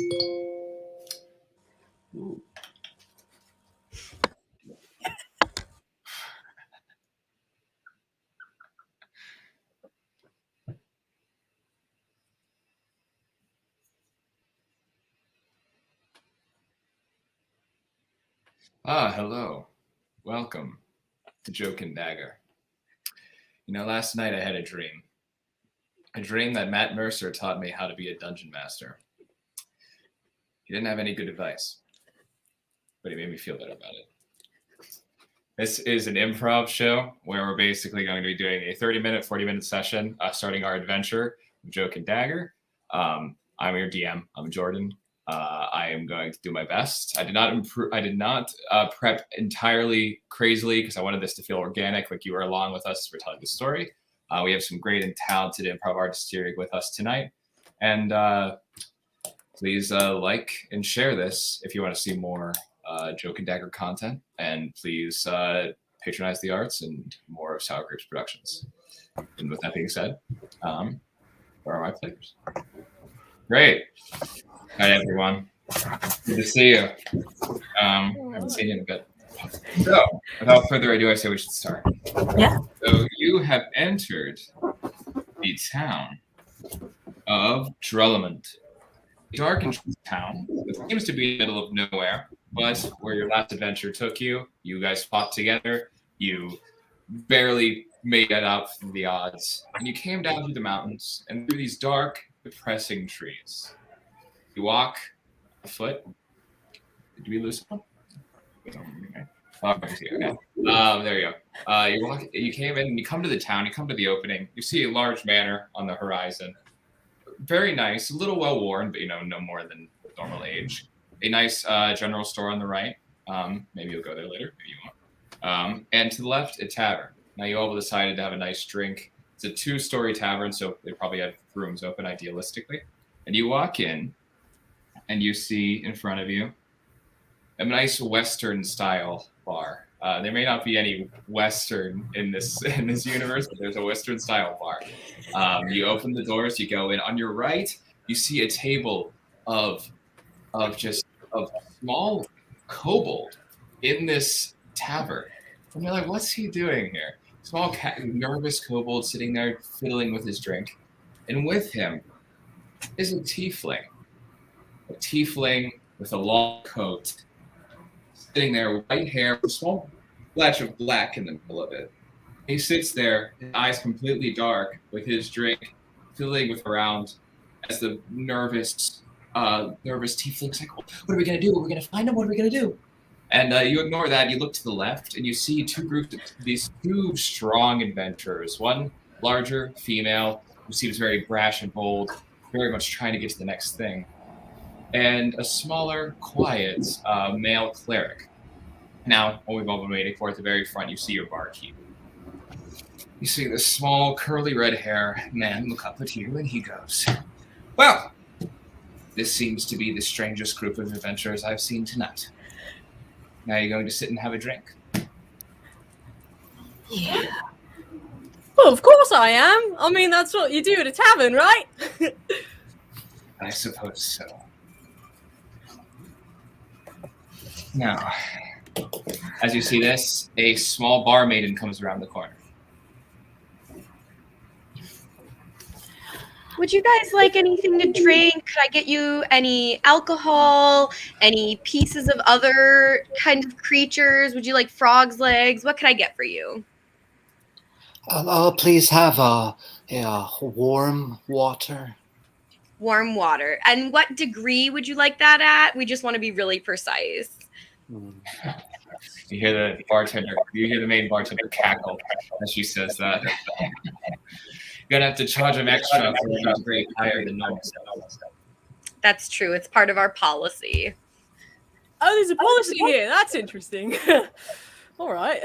Ooh. Hello. Welcome to Joke Dagger. Last night I had a dream. A dream that Matt Mercer taught me how to be a dungeon master. He didn't have any good advice, but he made me feel better about it. This is an improv show where we're basically going to be doing a 30-minute, 40-minute session starting our adventure with Joke Dagger. I'm your DM. I'm Jordan. I am going to do my best. I did not prep entirely crazily because I wanted this to feel organic, like you were along with us as we're telling the story. We have some great and talented improv artists here with us tonight. And please like and share this if you want to see more Joke and Dagger content. And please patronize the arts and more of Sour Grapes Productions. And with that being said, where are my players? Great. Hi, everyone. Good to see you. I haven't seen you in a bit. So, without further ado, I say we should start. Yeah. So, you have entered the town of Drullumund. A darkened town that seems to be in the middle of nowhere, but where your last adventure took you, you guys fought together, you barely made it out from the odds, and you came down through the mountains and through these dark, depressing trees. You walk a foot. Did we lose one? Okay. There you go. You came in and you come to the town, you come to the opening, you see a large manor on the horizon. Very nice, a little well worn, but no more than normal age. A nice general store on the right. Maybe you'll go there later, maybe you won't. And to the left, a tavern. Now you all decided to have a nice drink. It's a 2-story tavern, so they probably have rooms open idealistically. And you walk in, and you see in front of you a nice Western style bar. There may not be any Western in this universe, but there's a Western style bar. You open the doors, you go in. On your right, you see a table of small kobold in this tavern. And you're like, what's he doing here? Small nervous kobold sitting there fiddling with his drink. And with him is a tiefling. A tiefling with a long coat, sitting there, white hair, a small splash of black in the middle of it. He sits there, his eyes completely dark, with his drink filling with around as the nervous tiefling's like, what are we going to do? Are we going to find him? What are we going to do? And you ignore that. You look to the left, and you see these two strong adventurers. One larger female who seems very brash and bold, very much trying to get to the next thing. And a smaller, quiet male cleric. Now, what we've all been waiting for at the very front, you see your barkeep. You see this small, curly red hair man look up at you, and he goes, well, this seems to be the strangest group of adventurers I've seen tonight. Now you're going to sit and have a drink? Yeah. Well, of course I am. I mean, that's what you do at a tavern, right? I suppose so. Now, as you see this, a small bar maiden comes around the corner. Would you guys like anything to drink? Could I get you any alcohol, any pieces of other kind of creatures? Would you like frog's legs? What could I get for you? I'll please have a warm water. Warm water. And what degree would you like that at? We just want to be really precise. You hear the main bartender cackle as she says that. You're gonna have to charge him extra for a grade higher than normal. That's true. It's part of our policy. Oh, there's a policy here. That's interesting. All right.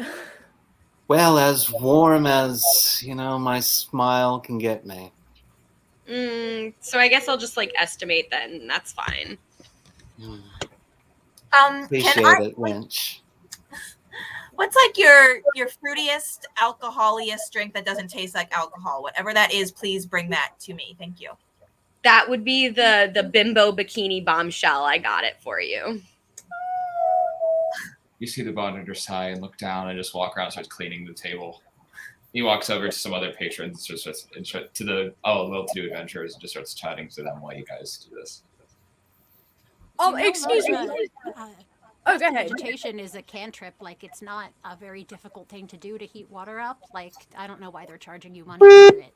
Well, as warm as, my smile can get me. So I guess I'll just estimate then. That's fine. Appreciate it, Lynch. What's your fruitiest, alcoholiest drink that doesn't taste like alcohol? Whatever that is, please bring that to me. Thank you. That would be the bimbo bikini bombshell. I got it for you. You see the bartender sigh and look down and just walk around and starts cleaning the table. He walks over to some other patrons and starts to the well-to-do adventurers and just starts chatting to them while you guys do this. Excuse me. Oh, go ahead. Vegetation is a cantrip. Like, it's not a very difficult thing to do to heat water up. Like, I don't know why they're charging you money for it.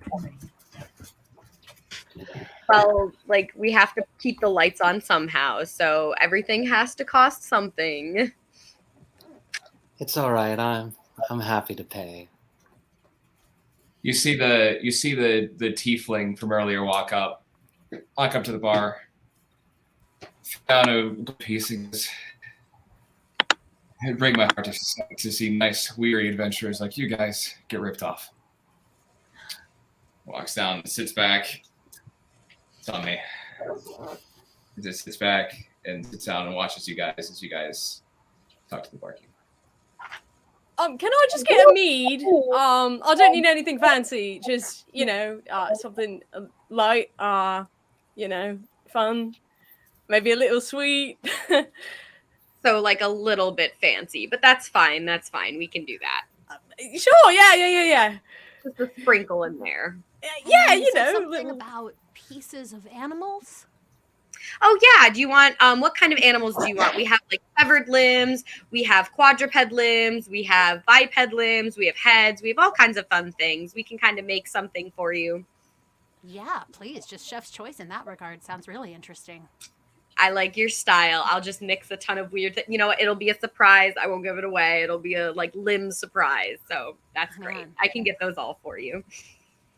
Well, like, we have to keep the lights on somehow, so everything has to cost something. It's all right. I'm happy to pay. You see the tiefling from earlier walk up to the bar. Found a piece of this. It'd break my heart to see nice, weary adventurers like you guys get ripped off. Walks down, sits back. It's on me. He just sits back and sits down and watches you guys as you guys talk to the barkeep. Can I just get a mead? I don't need anything fancy. Just, something light, fun. Maybe a little sweet. So, like, a little bit fancy, but that's fine. That's fine. We can do that. Sure, yeah. Just a sprinkle in there. Yeah, Something about pieces of animals? Oh, yeah. Do you want, what kind of animals do you want? We have, like, severed limbs. We have quadruped limbs. We have biped limbs. We have heads. We have all kinds of fun things. We can kind of make something for you. Yeah, please. Just chef's choice in that regard. Sounds really interesting. I like your style. I'll just mix a ton of weird things. You know what? It'll be a surprise. I won't give it away. It'll be a, like, limb surprise. So that's great. I can get those all for you.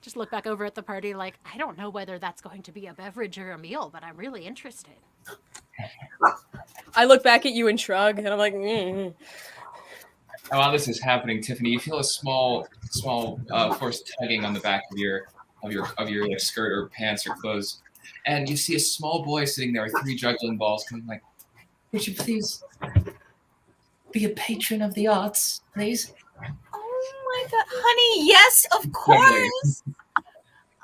Just look back over at the party like, I don't know whether that's going to be a beverage or a meal, but I'm really interested. I look back at you and shrug, and I'm like, While this is happening, Tiffany, you feel a small force tugging on the back of your like, skirt or pants or clothes, and you see a small boy sitting there with 3 juggling balls, going like, "Would you please be a patron of the arts, please?" Oh my god, honey, yes, of course.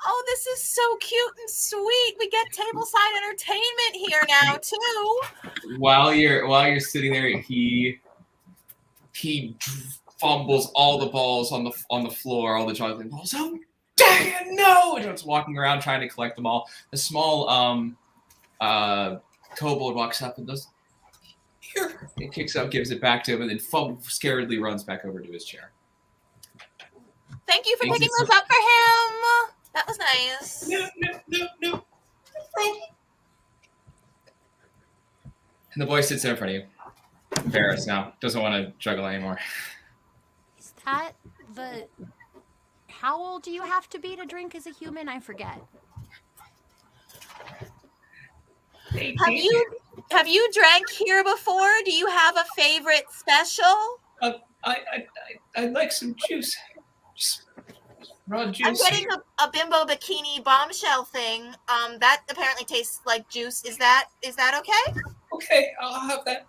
Oh, this is so cute and sweet. We get tableside entertainment here now too. While you're sitting there, he fumbles all the balls on the floor, all the juggling balls. Oh, dang it, no! And it's walking around trying to collect them all. The small kobold walks up and goes, "Here." He kicks up, gives it back to him, and then scaredly runs back over to his chair. Thank you for picking those up for him. That was nice. No. And the boy sits there in front of you. Embarrassed now. Doesn't want to juggle anymore. Is that how old do you have to be to drink as a human? I forget. Have you drank here before? Do you have a favorite special? I'd like some juice. Just raw juice. I'm getting a bimbo bikini bombshell thing. That apparently tastes like juice. Is that okay? Okay, I'll have that.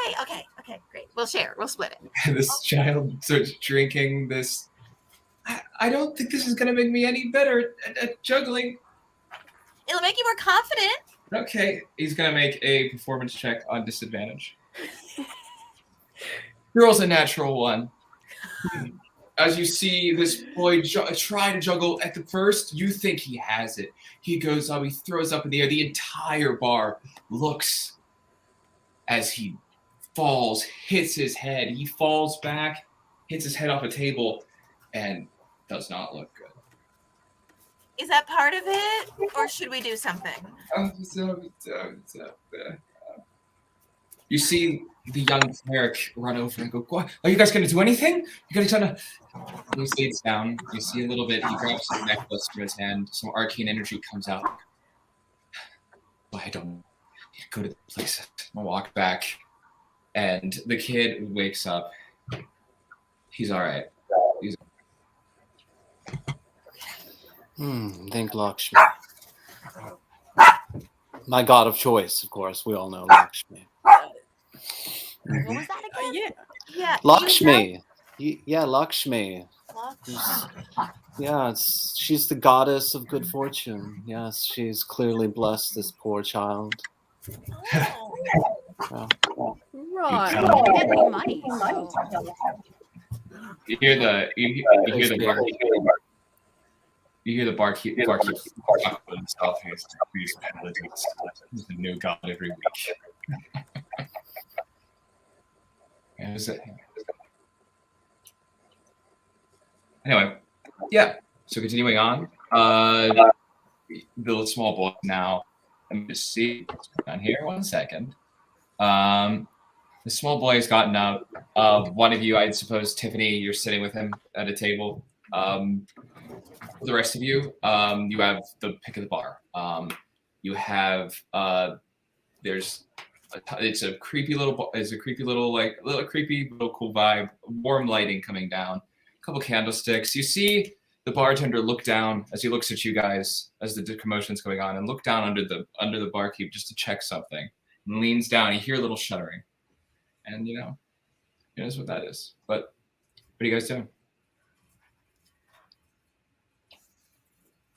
Yay. Okay, great. We'll share. We'll split it. And this child starts drinking this. I don't think this is going to make me any better at juggling. It'll make you more confident. Okay, he's going to make a performance check on disadvantage. Rolls a natural 1. As you see this boy try to juggle, at the first, you think he has it. He goes up, he throws up in the air. The entire bar looks as he falls, hits his head. He falls back, hits his head off a table, and does not look good. Is that part of it? Or should we do something? You see the young cleric run over and go, "What? Are you guys going to do anything? You guys going to..." He sits down. You see a little bit. He grabs his necklace from his hand. Some arcane energy comes out. I don't go to the place. I'll walk back. And the kid wakes up. He's all right. Thank Lakshmi. My god of choice, of course. We all know Lakshmi. What was that again? Yeah. Lakshmi. Yeah, Lakshmi. Yeah, she's the goddess of good fortune. Yes, she's clearly blessed this poor child. Oh. Yeah. Right. come- Don't get any money. So. You hear the barkeep talk about himself. He's the new god every week. And is it? Anyway, yeah. So continuing on, the small boy now. Let me just see what's going on here. 1 second. The small boy has gotten out. One of you, I suppose, Tiffany, you're sitting with him at a table. The rest of you, you have the pick of the bar. You have it's a creepy little cool vibe. Warm lighting coming down. A couple candlesticks. You see the bartender look down as he looks at you guys as the commotion's going on, and look down under the barkeep just to check something. And leans down. You hear a little shuddering, and he knows what that is. But what are you guys doing?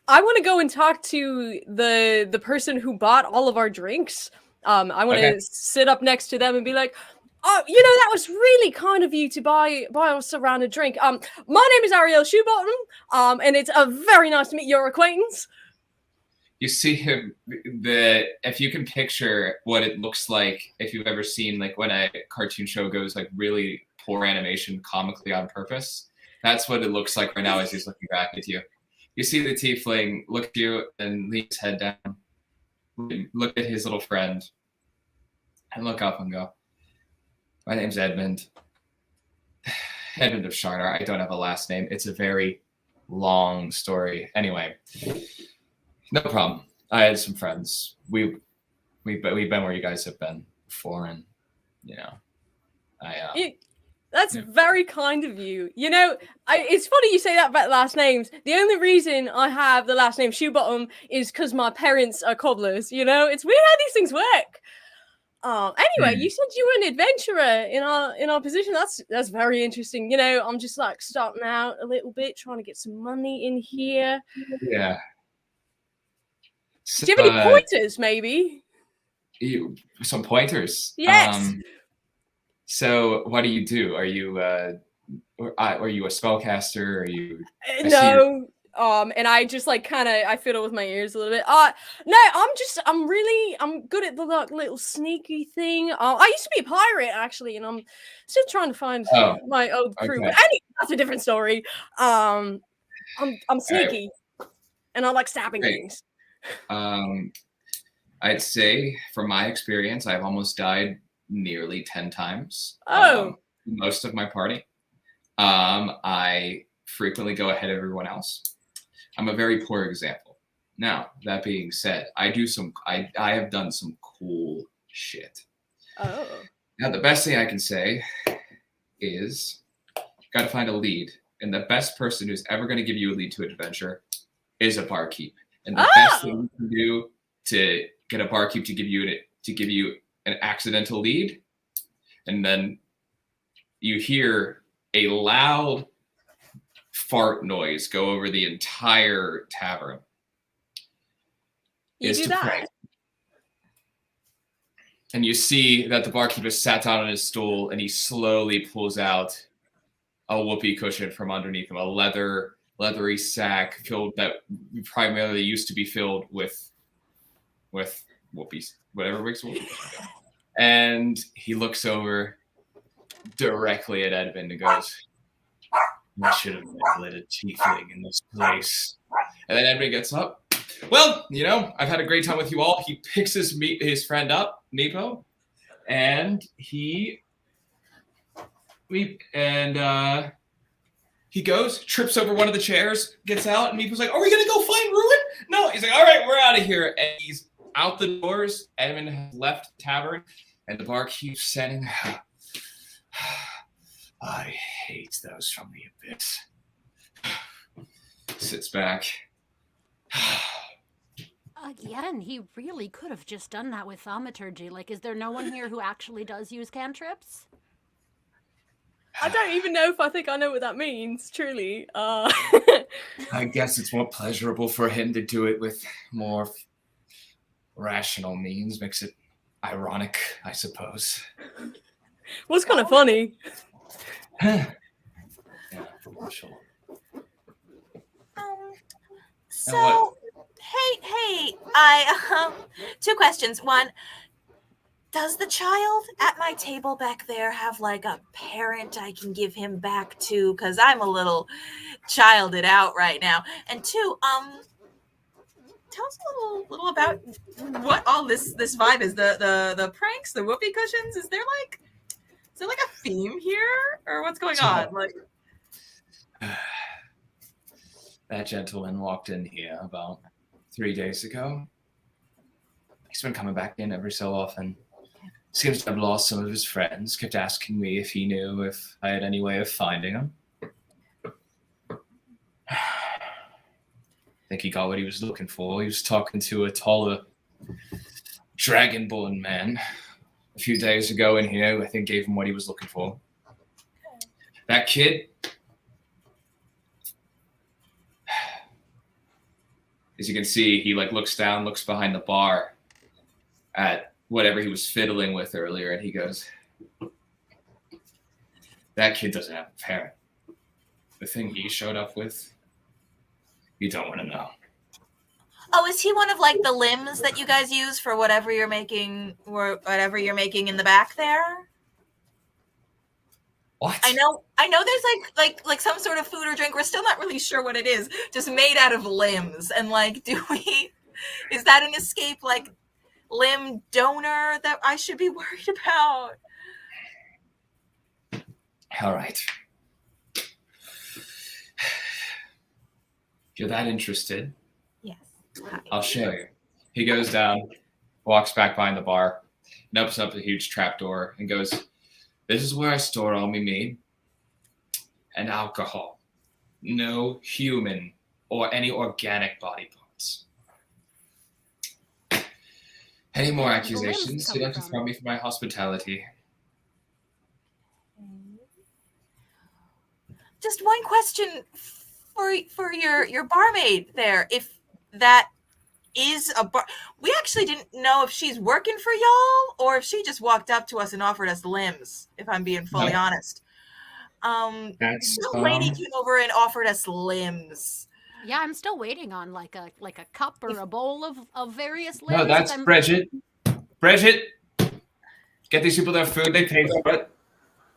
I want to go and talk to the person who bought all of our drinks. I want to sit up next to them and be like, "Oh, that was really kind of you to buy us a round of drink. My name is Ariel Shoebottom, and it's very nice to meet your acquaintance." You see him. If you can picture what it looks like, if you've ever seen like when a cartoon show goes like really poor animation, comically on purpose, that's what it looks like right now as he's looking back at you. You see the tiefling look at you and lean his head down, look at his little friend, and look up and go, "My name's Edmund. Edmund of Sharnar. I don't have a last name. It's a very long story. Anyway, no problem. I had some friends. We've been where you guys have been before, and That's very kind of you. It's funny you say that about last names. The only reason I have the last name Shoebottom is because my parents are cobblers. It's weird how these things work. Anyway, you said you were an adventurer in our position. That's very interesting. I'm just like starting out a little bit, trying to get some money in here. Yeah. So, Do you have any pointers, maybe? Some pointers. Yes. So what do you do? Are you a spellcaster? Are you? No. And I just like I fiddle with my ears a little bit. No, I'm good at the little sneaky thing. I used to be a pirate actually, and I'm still trying to find my old crew. Okay. But anyway, that's a different story. I'm sneaky, and I like stabbing things. I'd say from my experience, I've almost died nearly 10 times. Most of my party. I frequently go ahead of everyone else. I'm a very poor example. Now, that being said, I have done some cool shit. Oh. Now, the best thing I can say is got to find a lead. And the best person who's ever going to give you a lead to an adventure is a barkeep. And the best thing you can do to get a barkeep to give you an accidental lead, and then you hear a loud fart noise go over the entire tavern. You do that. Pray. And you see that the barkeep has sat down on his stool, and he slowly pulls out a whoopee cushion from underneath him, a leathery sack filled that primarily used to be filled with whoopies, whatever makes whoopies. And he looks over directly at Edmund and goes, "I should have never let a tiefling in this place." And then Edmund gets up. "Well, I've had a great time with you all." He picks his friend up, Nepo, and he goes, trips over one of the chairs, gets out, and Nepo's like, "Are we gonna go find Ruin?" No, he's like, "All right, we're out of here." And he's out the doors. Edmund has left the tavern, and the barkeep's standing there. "I hate those from the abyss." Sits back. Again, he really could have just done that with thaumaturgy. Like, is there no one here who actually does use cantrips? I don't even know if I think I know what that means, truly. I guess it's more pleasurable for him to do it with more rational means. Makes it ironic, I suppose. What's kind of funny? Yeah, sure. So, hey, I two questions. One, does the child at my table back there have like a parent I can give him back to? Because I'm a little childed out right now. And two, tell us a little about what all this vibe is. The pranks, the whoopee cushions. Is there like a theme here, or what's going on? Like, that gentleman walked in here about 3 days ago. He's been coming back in every so often. Seems to have lost some of his friends. Kept asking me if he knew if I had any way of finding them. I think he got what he was looking for. He was talking to a taller dragonborn man a few days ago in here. I think gave him what he was looking for. That kid, as you can see, he looks down, looks behind the bar at whatever he was fiddling with earlier, and he goes, that kid doesn't have a parent. The thing he showed up with, you don't want to know. oh, is he one of like the limbs that you guys use for whatever you're making, or whatever you're making in the back there? What? I know there's like some sort of food or drink. We're still not really sure what it is, just made out of limbs. And like, is that an escape like limb donor that I should be worried about? All right. If you're that interested, Yes. I'll show you. He goes down, walks back behind the bar, and opens up a huge trapdoor and goes, this is where I store all my meat and alcohol. No human or any organic body parts. Any more accusations? You'd have to throw me for my hospitality. Just one question for your barmaid there. If that is a bar, we actually didn't know if she's working for y'all or if she just walked up to us and offered us limbs. If I'm being fully honest, That's some lady came over and offered us limbs. Yeah, I'm still waiting on like a cup or a bowl of various limbs. No, that's Bridget. Bridget, get these people their food. They pay for it.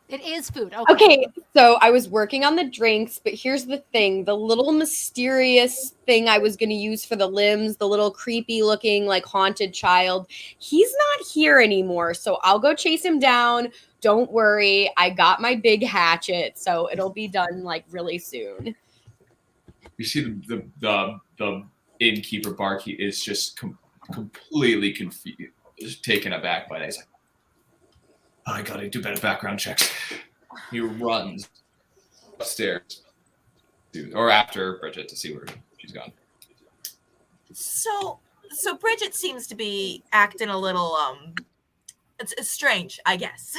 It is food. Okay. Okay, so I was working on the drinks, but here's the thing. The little mysterious thing I was going to use for the limbs, the little creepy looking like haunted child, he's not here anymore. So I'll go chase him down. Don't worry. I got my big hatchet, so it'll be done like really soon. You see the innkeeper barkeep is just completely confused, taken aback by that. He's like, I gotta do better background checks. He runs upstairs, or after Bridget to see where she's gone. So Bridget seems to be acting a little it's strange, I guess.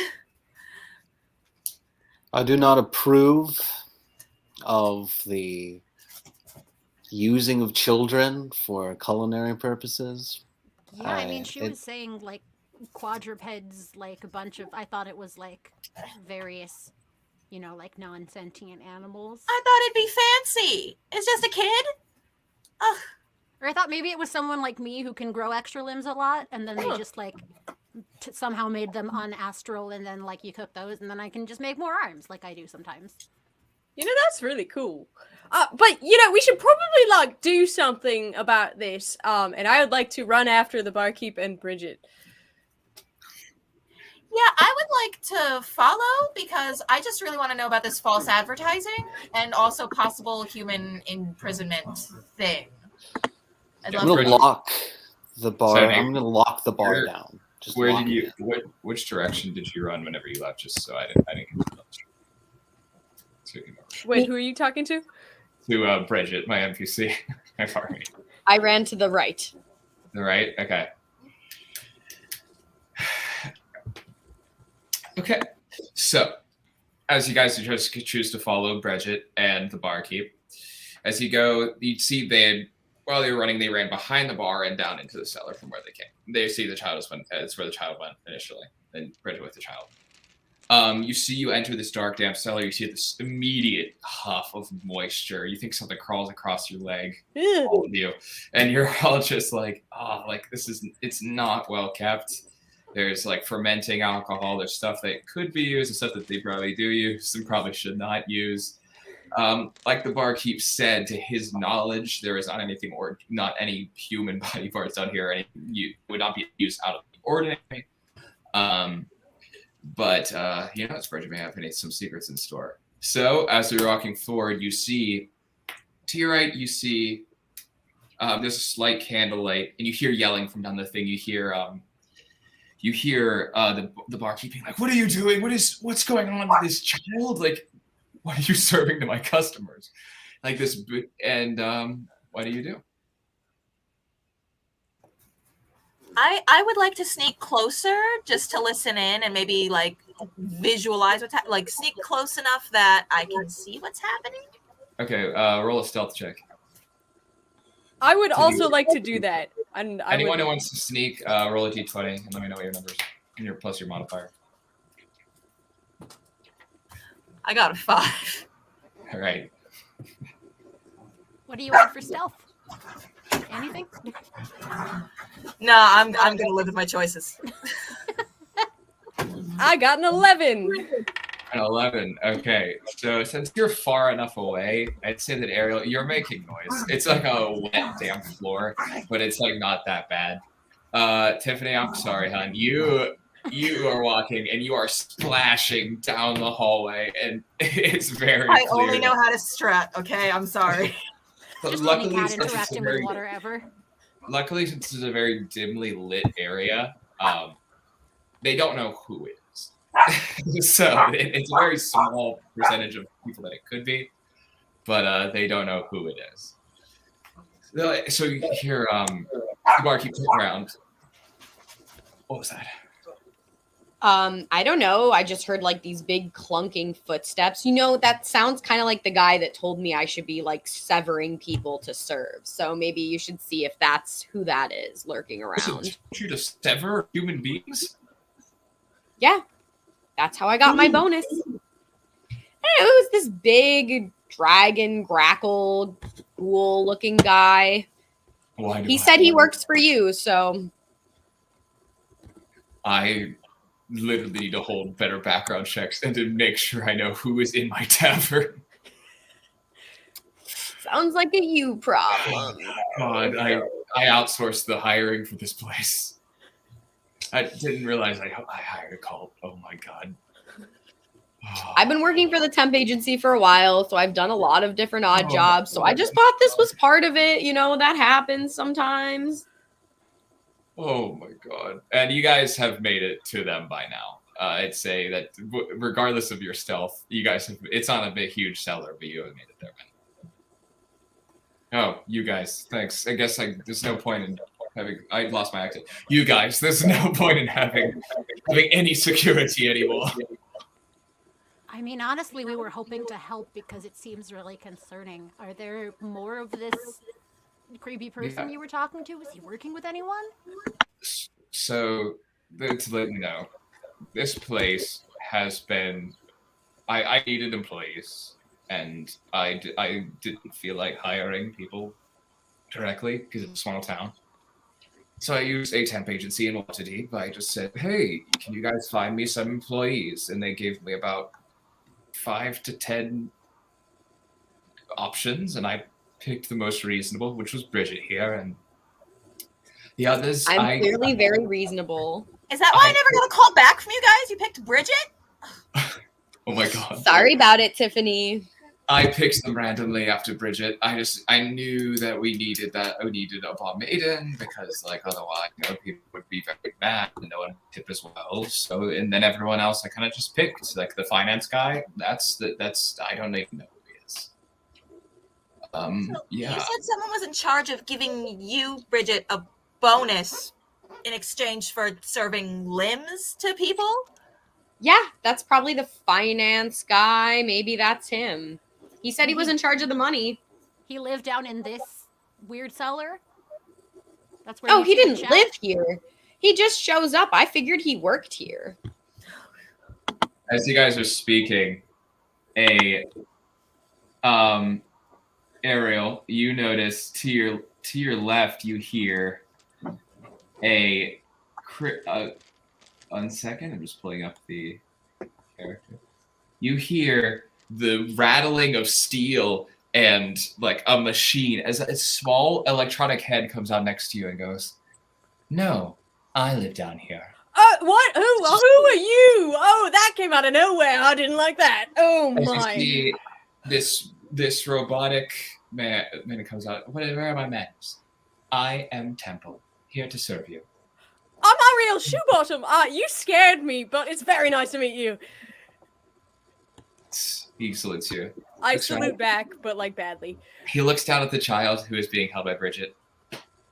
I do not approve of the using of children for culinary purposes. Yeah, I mean, she was saying like quadrupeds, like a bunch of, I thought it was like various, like non-sentient animals. I thought it'd be fancy. It's just a kid. Ugh. Or I thought maybe it was someone like me who can grow extra limbs a lot, and then they just like somehow made them unastral, and then like you cook those, and then I can just make more arms like I do sometimes. That's really cool. But we should probably like do something about this. And I would like to run after the barkeep and Bridget. Yeah, I would like to follow because I just really want to know about this false advertising and also possible human imprisonment thing. I'm gonna lock the bar. Sorry, I'm gonna lock the bar down. Just Where lock did it you? down. Which direction did you run whenever you left? Just so I didn't. Wait, who are you talking to? To Bridget, my NPC, my barmaid. I ran to the right. The right? Okay. Okay. So, as you guys just choose to follow Bridget and the barkeep, As you go, you see while they were running, they ran behind the bar and down into the cellar from where they came. They see the child it's where the child went initially, and Bridget with the child. You enter this dark, damp cellar. You see this immediate huff of moisture. You think something crawls across your leg, all of you, and you're all just like, oh, like it's not well kept. There's like fermenting alcohol. There's stuff that could be used and stuff that they probably do use and probably should not use. Like the barkeep said, to his knowledge, there is not anything or not any human body parts out here, and it would not be used out of the ordinary. But it's Bridget may have some secrets in store. So as you're walking forward, you see to your right, you see there's a slight candlelight, and you hear yelling from down the thing. You hear the barkeep being like, "What are you doing? What's going on with this child? Like, what are you serving to my customers?" Like this, and what do you do? I would like to sneak closer just to listen in and maybe like visualize what's like sneak close enough that I can see what's happening. Okay, roll a stealth check. I would also like to do that. And anyone who wants to sneak, roll a d20 and let me know what your numbers and plus your modifier. I got a 5. All right. What do you want for stealth? Anything? No, I'm gonna live with my choices. I got an 11. An 11. Okay, so since you're far enough away, I'd say that Ariel, you're making noise. It's like a wet, damp floor, but it's like not that bad. Tiffany, I'm sorry, hon. You are walking and you are splashing down the hallway, and it's very I clear. only know how to strut. Okay, I'm sorry. Just luckily, any cat since it's a interacting very- with water ever. Luckily, since this is a very dimly lit area, they don't know who it is. So it's a very small percentage of people that it could be, but they don't know who it is. So you hear the barkeep turn around. What was that? I don't know. I just heard like these big clunking footsteps. You know, that sounds kind of like the guy that told me I should be like severing people to serve. So maybe you should see if that's who that is lurking around. You to sever human beings? Yeah, that's how I got my bonus. I don't know, it was this big dragon grackle ghoul looking guy. Why do He said he works for you, so I literally need to hold better background checks and to make sure I know who is in my tavern. sounds like a you problem. God, I outsourced the hiring for this place. I didn't realize I hired a cult. Oh my God. Oh. I've been working for the temp agency for a while, so I've done a lot of different odd jobs. So I just thought this was part of it. You know, that happens sometimes. Oh my God. And you guys have made it to them by now. I'd say that regardless of your stealth, you guys have, it's on a big, huge cellar, but you have made it there. Oh, you guys, thanks. I guess there's no point in having, I lost my accent. You guys, there's no point in having any security anymore. I mean, honestly, we were hoping to help because it seems really concerning. Are there more of this creepy person you were talking to? Was he working with anyone? So, to let you know, this place has been, I needed employees, and I didn't feel like hiring people directly because it's a small town. So I used a temp agency in Waterdeep. I just said, hey, can you guys find me some employees? And they gave me about 5 to 10 options, and I picked the most reasonable, which was Bridget here, and the others. I'm clearly very reasonable. Is that why I never got a call back from you guys? You picked Bridget? Oh my God. Sorry about it, Tiffany. I picked them randomly after Bridget. I knew that we needed a bomb maiden because otherwise, people would be very mad and no one would tip as well. So, and then everyone else I kind of just picked, like the finance guy. That's I don't even know who he is. Yeah. You said someone was in charge of giving you, Bridget, a bonus in exchange for serving limbs to people? Yeah, that's probably the finance guy. Maybe that's him. He said he was in charge of the money. He lived down in this weird cellar? That's where Oh, you he two didn't chat? live here. He just shows up. I figured he worked here. As you guys are speaking, Ariel, you notice to your left, you hear one second, I'm just pulling up the character. You hear the rattling of steel and like a machine as a small electronic head comes out next to you and goes, "No, I live down here." What? Who are you? Oh, that came out of nowhere. I didn't like that. Oh As you my. see this robotic man comes out. Where are my manners? I am Temple, here to serve you. I'm Ariel Shoebottom. You scared me, but it's very nice to meet you. He salutes you. I Looks salute right. back, but like badly. He looks down at the child who is being held by Bridget,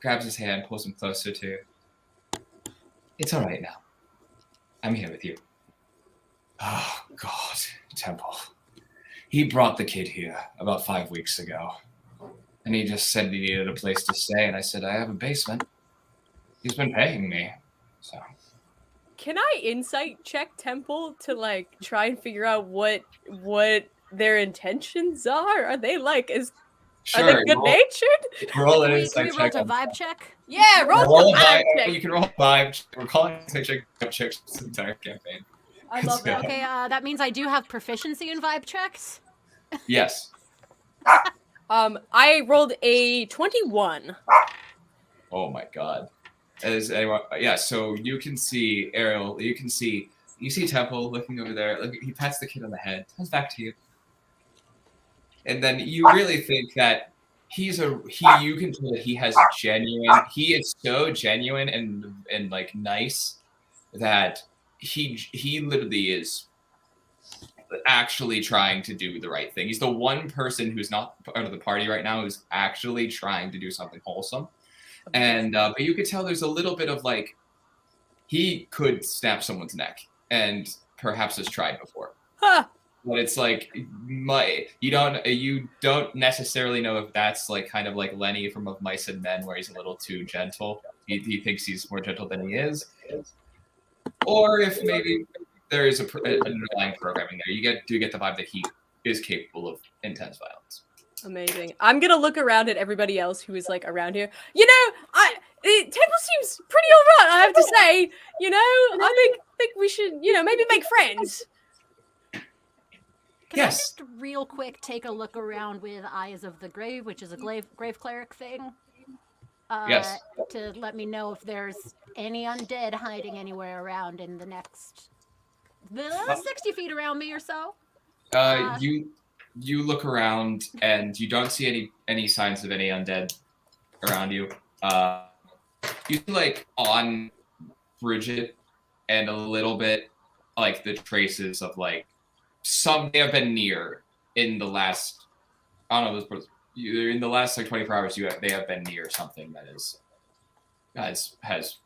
grabs his hand, pulls him closer to you. It's all right now. I'm here with you. Oh, God, Temple. He brought the kid here about 5 weeks ago. And he just said he needed a place to stay, and I said, I have a basement. He's been paying me, so... Can I insight check Temple to like try and figure out what their intentions are? Are they like Sure, are they good natured? roll an Can we insight roll check. a vibe check? Yeah, roll Roll the a vibe vibe. check. You can roll a vibe. We're calling insight check vibe checks this entire campaign. I love that. Okay, that means I do have proficiency in vibe checks. Yes. I rolled a 21. Oh my God. Is anyone? Yeah. So you can see Ariel. You see Temple looking over there. Look, he pats the kid on the head. Comes back to you, and then you really think that you can tell that he has genuine. He is so genuine and like nice that he literally is actually trying to do the right thing. He's the one person who's not part of the party right now who's actually trying to do something wholesome. And but you could tell there's a little bit of like he could snap someone's neck and perhaps has tried before. Huh. But it's like you don't necessarily know if that's like kind of like Lenny from Of Mice and Men, where he's a little too gentle. He thinks he's more gentle than he is, or if maybe there is an underlying programming there. You do get the vibe that he is capable of intense violence. Amazing. I'm gonna look around at everybody else who is like around here. You know, Temple seems pretty alright, I have to say. You know, I think we should, maybe make friends. Can Yes. I just real quick take a look around with Eyes of the Grave, which is a grave cleric thing? Yes. To let me know if there's any undead hiding anywhere around in the next 60 feet around me or so. You look around and you don't see any signs of any undead around you. You see like on Bridget and a little bit like the traces of like they have been near in the last in the last like 24 hours they have been near something that has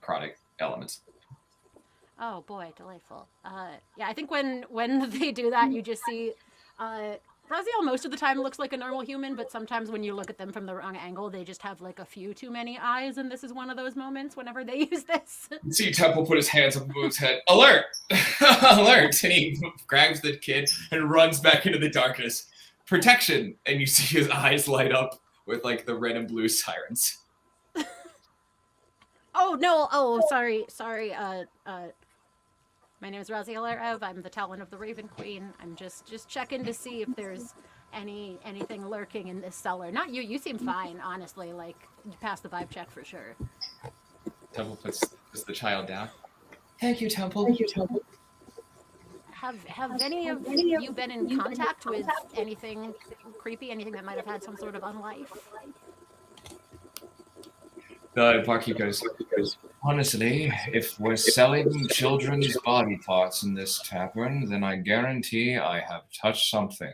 product elements. Oh boy, delightful. Yeah, I think when they do that, you just see Raziel most of the time looks like a normal human, but sometimes when you look at them from the wrong angle, they just have like a few too many eyes, and this is one of those moments whenever they use this. You see Temple put his hands up above his head. Alert! Alert! And he grabs the kid and runs back into the darkness. Protection! And you see his eyes light up with like the red and blue sirens. Oh no! Oh, sorry. My name is Raziel Erev. I'm the Talon of the Raven Queen. I'm just checking to see if there's anything lurking in this cellar. Not you. You seem fine, honestly. Like you passed the vibe check for sure. Temple puts the child down. Thank you, Temple. Have any of you been in contact with anything creepy? Anything that might have had some sort of unlife? The barkeep goes, honestly, if we're selling children's body parts in this tavern, then I guarantee I have touched something.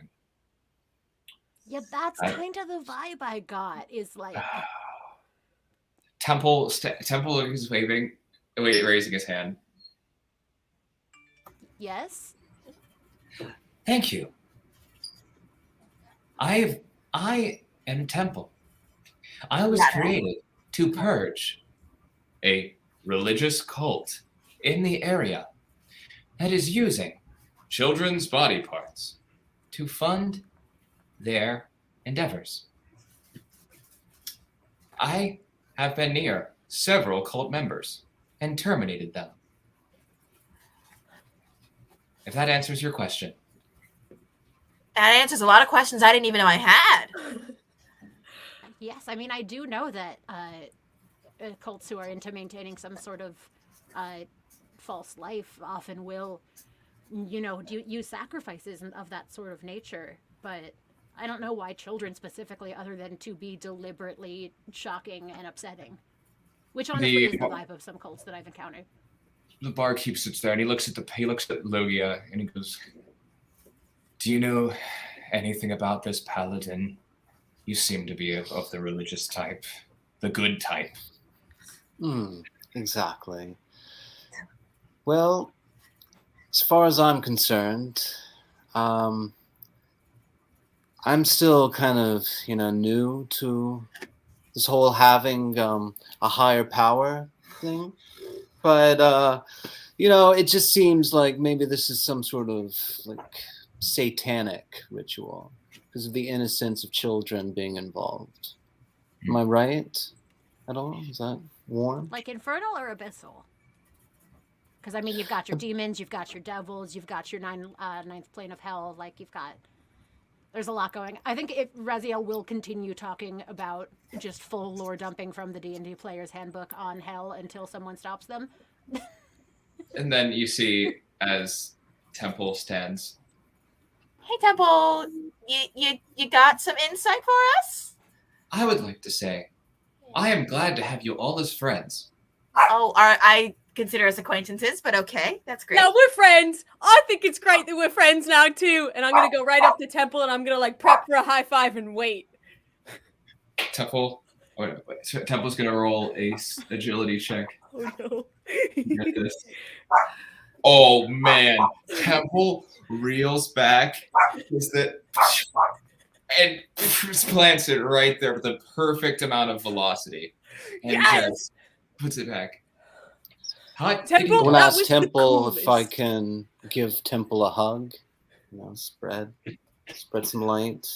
Yeah, that's kind of the vibe I got. Is like Temple is raising his hand. yes. Thank you. and temple. I was created to purge a religious cult in the area that is using children's body parts to fund their endeavors. I have been near several cult members and terminated them. If that answers your question. That answers a lot of questions I didn't even know I had. Yes, I mean, I do know that cults who are into maintaining some sort of false life often will, use sacrifices of that sort of nature. But I don't know why children specifically, other than to be deliberately shocking and upsetting, which honestly is the vibe of some cults that I've encountered. The barkeep sits there and he looks at Logia and he goes, "Do you know anything about this paladin? You seem to be of the religious type, the good type." Exactly. Well, as far as I'm concerned, I'm still kind of, new to this whole having a higher power thing. But, it just seems like maybe this is some sort of satanic ritual because of the innocence of children being involved. Am I right at all? Is that warm? Like infernal or abyssal? Because, I mean, you've got your demons, you've got your devils, you've got your ninth plane of hell. There's a lot going. I think Raziel will continue talking about just full lore dumping from the D&D Player's Handbook on hell until someone stops them. And then you see as Temple stands. Hey, Temple, you got some insight for us? I would like to say, I am glad to have you all as friends. Oh, I consider us acquaintances, but okay, that's great. No, we're friends. I think it's great that we're friends now too. And I'm gonna go right up to Temple and I'm gonna prep for a high five and wait. Temple's gonna roll a agility check. Oh no. Get this. Oh man, Temple reels back, and plants it right there with the perfect amount of velocity, and just puts it back. Temple, I will that ask was Temple the if I coolest. can give Temple a hug. Spread some light.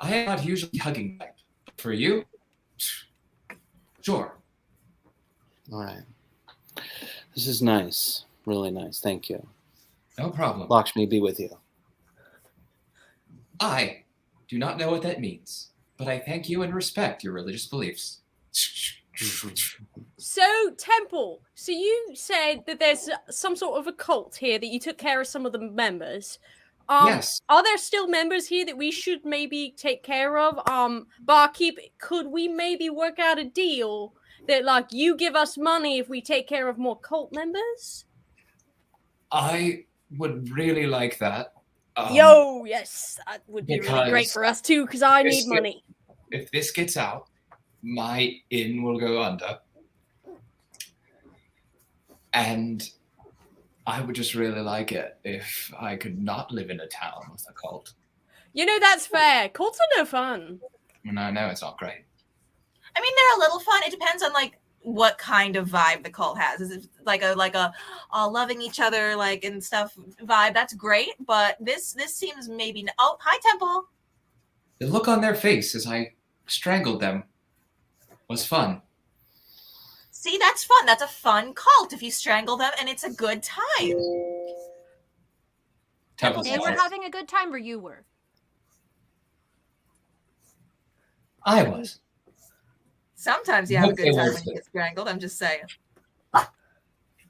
I am not usually hugging type. For you, sure. All right. This is nice. Really nice. Thank you. No problem. Lakshmi be with you. I do not know what that means, but I thank you and respect your religious beliefs. So, Temple, so you said that there's some sort of a cult here that you took care of some of the members. Yes. Are there still members here that we should maybe take care of? Barkeep, could we maybe work out a deal that you give us money if we take care of more cult members? I would really like that. Yes, that would be really great because for us too, because I need this- money. If this gets out, my inn will go under. And I would just really like it if I could not live in a town with a cult. That's fair. Cults are no fun. And I know it's not great. I mean, they're a little fun. It depends on what kind of vibe the cult has. Is it like a loving each other and stuff vibe? That's great, but this seems maybe. Oh, hi, Temple. The look on their face as I strangled them was fun. See, that's fun. That's a fun cult if you strangle them, and it's a good time. Temple's They were like, having a good time, or you were? I was. Sometimes you have a good time when you get strangled. I'm just saying. I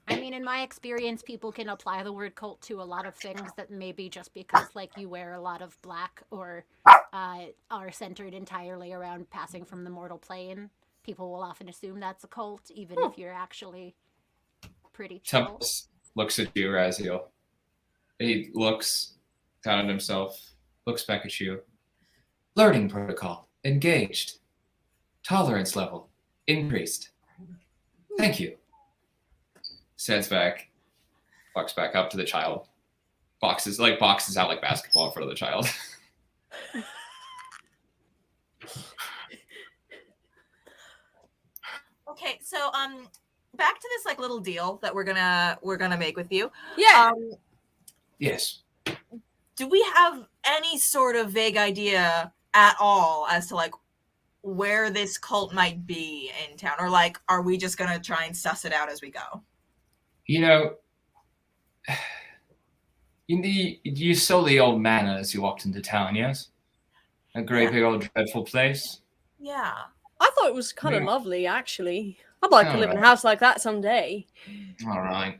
mean, in my experience, people can apply the word cult to a lot of things that maybe just because, you wear a lot of black or are centered entirely around passing from the mortal plane, people will often assume that's a cult, even if you're actually pretty chill. Temple looks at you, Raziel. He looks down at himself, looks back at you. Learning protocol, engaged. Tolerance level, increased. Thank you. Stands back, walks back up to the child. Boxes out like basketball in front of the child. Okay, so back to this like little deal that we're gonna make with you. Yeah. Yes. Do we have any sort of vague idea at all as to like where this cult might be in town, or like are we just gonna try and suss it out as we go? You know, you saw the old manor as you walked into town, yes? A great big old dreadful place. Yeah. I thought it was kind of Yeah. lovely, actually. I'd like to live in a house like that someday. All right.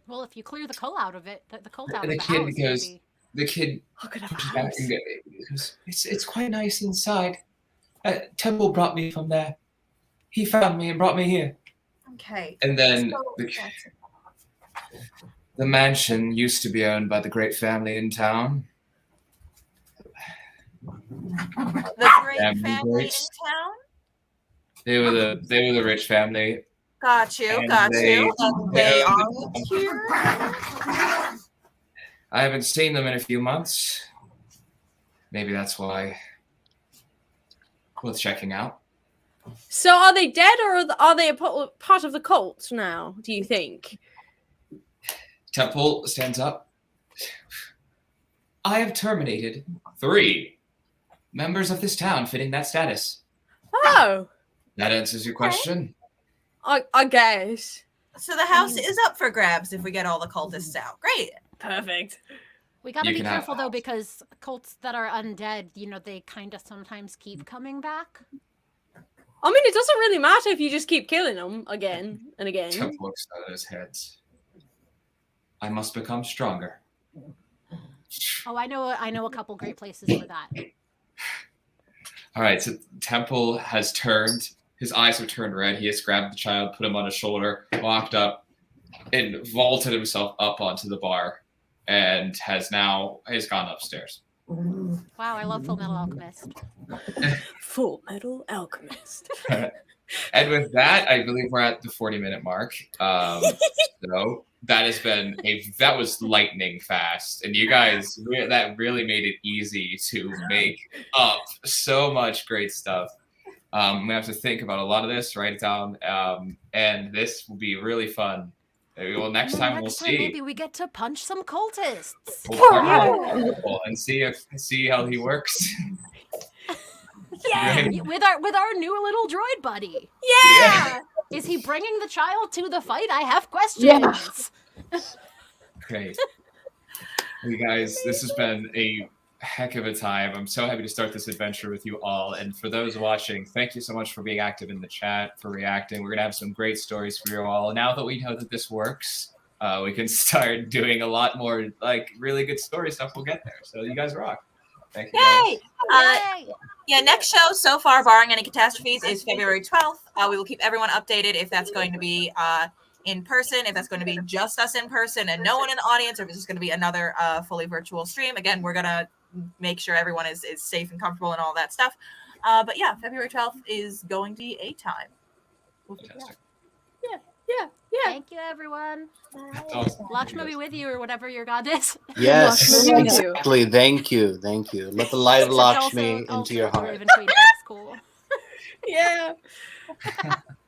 Well, if you clear the coal out of it, the coal out The of the kid house, goes. maybe. The kid I could have a pushes back house. and goes, it's quite nice inside. Temple brought me from there. He found me and brought me here. Okay. And then So- the mansion used to be owned by the great family in town. The great Family family in Grace. town? They were the rich family. Got you, And got they- you. And they they own aren't here? I haven't seen them in a few months. Maybe that's why. Worth checking out. So are they dead or are they a part of the cult now, do you think? Temple stands up. I have terminated 3 members of this town fitting that status. Oh, That answers your question. I guess. So the house is up for grabs if we get all the cultists out. Great. Perfect. We gotta You be can have careful the though, house. because cults that are undead, they kind of sometimes keep coming back. I mean, it doesn't really matter if you just keep killing them again and again. Temple looks at his heads. I must become stronger. Oh, I know a couple great places for that. All right, so Temple has turned. His eyes have turned red. He has grabbed the child, put him on his shoulder, walked up, and vaulted himself up onto the bar, and has gone upstairs. Wow, I love Full Metal Alchemist. Full Metal Alchemist. And with that, I believe we're at the 40-minute mark. So that was lightning fast, and you guys that really made it easy to make up so much great stuff. We have to think about a lot of this, write it down, and this will be really fun. Well, next time we'll see. Maybe we get to punch some cultists. We'll partner with Temple and see how he works. Yeah, Right. with our new little droid buddy. Yeah! Is he bringing the child to the fight? I have questions. Great. You guys, this has been a heck of a time. I'm so happy to start this adventure with you all. And for those watching, thank you so much for being active in the chat, for reacting. We're going to have some great stories for you all. Now that we know that this works, we can start doing a lot more really good story stuff. We'll get there. So you guys rock. Thank you. Yay! Yay! Yeah, next show so far, barring any catastrophes, is February 12th. We will keep everyone updated if that's going to be in person, if that's going to be just us in person and no one in the audience, or if it's just going to be another fully virtual stream. Again, we're going to make sure everyone is safe and comfortable and all that stuff. But yeah, February 12th is going to be a time. Fantastic. Yeah. Thank you, everyone. That's awesome. Lakshma be with you, or whatever your god is. Yes, Lakshmi, thank you. exactly. Thank you. Let the light of Except Lakshmi also into your the heart. Raven Queen, that's cool. Yeah.